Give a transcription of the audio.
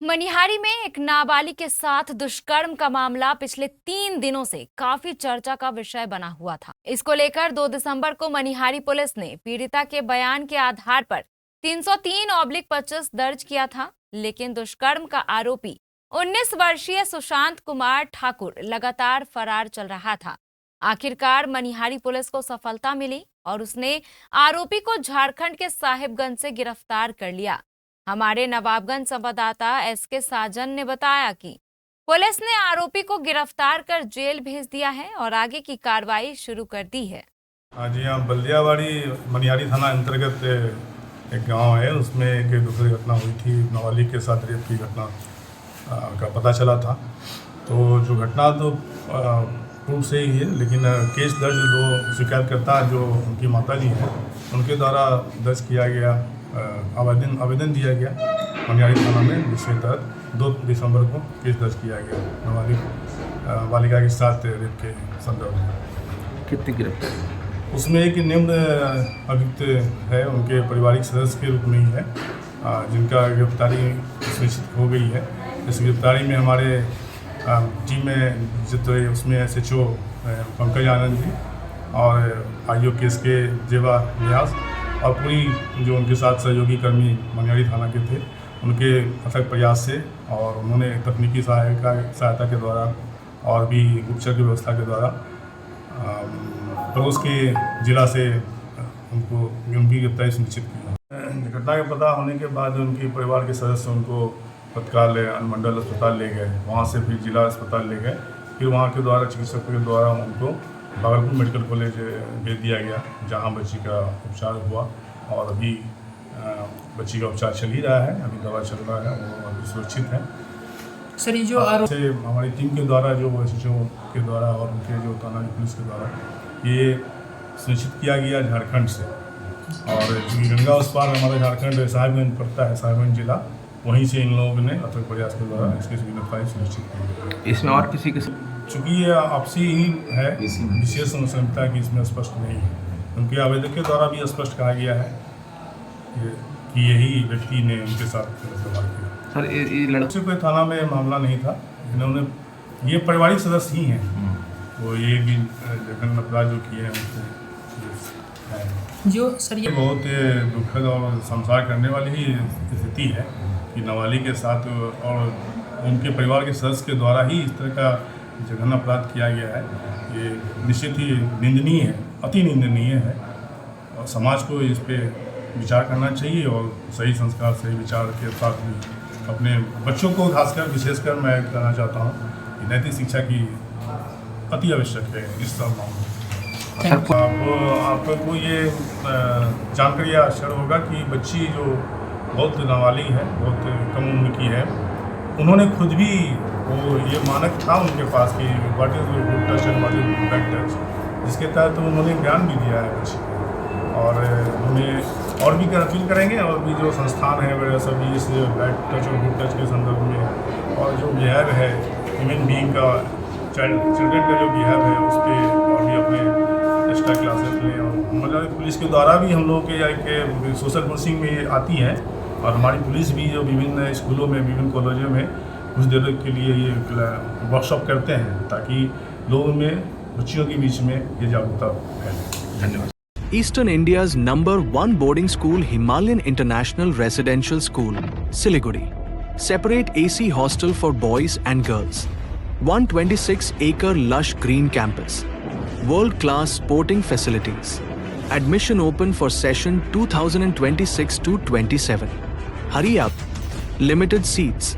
मनिहारी में एक नाबालिग के साथ दुष्कर्म का मामला पिछले 3 दिनों से काफी चर्चा का विषय बना हुआ था। इसको लेकर 2 दिसंबर को मनिहारी पुलिस ने पीड़िता के बयान के आधार पर 303/25 दर्ज किया था, लेकिन दुष्कर्म का आरोपी 19 वर्षीय सुशांत कुमार ठाकुर लगातार फरार चल रहा था। आखिरकार मनिहारी पुलिस को सफलता मिली और उसने आरोपी को झारखंड के साहिबगंज से गिरफ्तार कर लिया। हमारे नवाबगंज संवाददाता एसके साजन ने बताया कि पुलिस ने आरोपी को गिरफ्तार कर जेल भेज दिया है और आगे की कार्रवाई शुरू कर दी है। जी हाँ, बल्दियाबाड़ी मनिहारी थाना अंतर्गत एक गांव है, उसमें एक दूसरी घटना हुई थी। नाबालिग के साथ रेप की घटना का पता चला था। तो जो घटना तो पूर्व से ही है, लेकिन केस दर्ज 2 शिकायतकर्ता जो उनकी माताजी हैं उनके द्वारा दर्ज किया गया आवेदन दिया गया मनिहारी थाना में, जिसके तहत 2 दिसंबर को केस दर्ज किया गया नाबालिग बालिका के साथ रेप के संदर्भ में। कितनी गिरफ्तार? उसमें एक निम्न अभियुक्त है, उनके पारिवारिक सदस्य के रूप में ही है, जिनका गिरफ्तारी सुनिश्चित हो गई है। इस गिरफ्तारी में हमारे टीम में जितने उसमें SHO पंकज आनंद जी और IO केस के जेवा न्यास और पूरी जो उनके साथ सहयोगी कर्मी मनिहारी थाना के थे, उनके अथक प्रयास से और उन्होंने तकनीकी सहायता के द्वारा और भी गुप्तचर की व्यवस्था के द्वारा पड़ोस के जिला से उनकी गिरफ्तारी सुनिश्चित की। घटना का पता होने के बाद उनके परिवार के सदस्य उनको तत्काल अनुमंडल अस्पताल ले गए, वहाँ से फिर जिला अस्पताल ले गए, फिर वहाँ के द्वारा चिकित्सकों के द्वारा उनको भागलपुर मेडिकल कॉलेज भेज दिया गया, जहाँ बच्ची का उपचार हुआ और अभी बच्ची का उपचार चल ही रहा है। अभी दवा चल रहा है, वो अभी सुरक्षित है। सर, ये जो आरोप से हमारी टीम के द्वारा जो SHO के द्वारा और उनके जो थाना पुलिस के द्वारा ये सुनिश्चित किया गया झारखंड से, और गंगा उस पार हमारा झारखंड साहिबगंज पड़ता है, साहिबगंज जिला, वहीं से इन लोगों ने अथक प्रयास के द्वारा इसकी गिरफ्तारी सुनिश्चित की। इसमें और किसी के चूँकि ये आपसी ही है, विशेष संहिता की इसमें स्पष्ट नहीं है। उनके आवेदक के द्वारा भी स्पष्ट कहा गया है कि यही व्यक्ति ने उनके साथ व्यवहार किया। सर, ये लड़के कोई थाना में मामला नहीं था, इन्होंने ये पारिवारिक सदस्य ही हैं, तो ये भी जघन्य अपराध जो किए हैं उनसे जो सर ये बहुत दुखद और संसार करने वाली ही स्थिति है कि नाबालिग के साथ और उनके परिवार के सदस्य के द्वारा ही इस तरह का जघन्य अपराध किया गया है। ये निश्चित ही निंदनीय है, अति निंदनीय है, और समाज को इस पे विचार करना चाहिए और सही संस्कार सही विचार के साथ भी अपने बच्चों को खासकर विशेषकर मैं कहना चाहता हूँ कि नैतिक शिक्षा की अति आवश्यक है इस सब मामले में। आपको ये जानकारी आश्चर्य होगा कि बच्ची जो बहुत नाबालिग है, बहुत कम उम्र की है, उन्होंने खुद भी वो ये मानक था उनके पास कि what is good touch and what is bad touch, जिसके तहत उन्होंने ज्ञान भी दिया है बच्चे को, और उन्हें और भी अपील करेंगे और भी जो संस्थान है वगैरह सभी इस बैड टच और गुड टच के संदर्भ में और जो बिहेव है ह्यूमन बीइंग का, चिल्ड्रन का जो बिहेव है उस पर और भी अपने एक्स्ट्रा क्लासेस लें। और मतलब पुलिस के द्वारा भी हम लोग के सोशल पुलिसिंग में आती है, और हमारी पुलिस भी जो विभिन्न स्कूलों में विभिन्न कॉलेजों में कुछ देर के लिए ये वर्कशॉप करते हैं ताकि लोगों में बच्चियों के बीच में ये जागरूकता फैले। धन्यवाद। Eastern India's #1 boarding school, Himalayan International Residential School, Siliguri. Separate AC hostel for boys and girls. 126-acre lush green campus. World-class sporting facilities. Admission open for session 2026 to 27. Hurry up. Limited seats.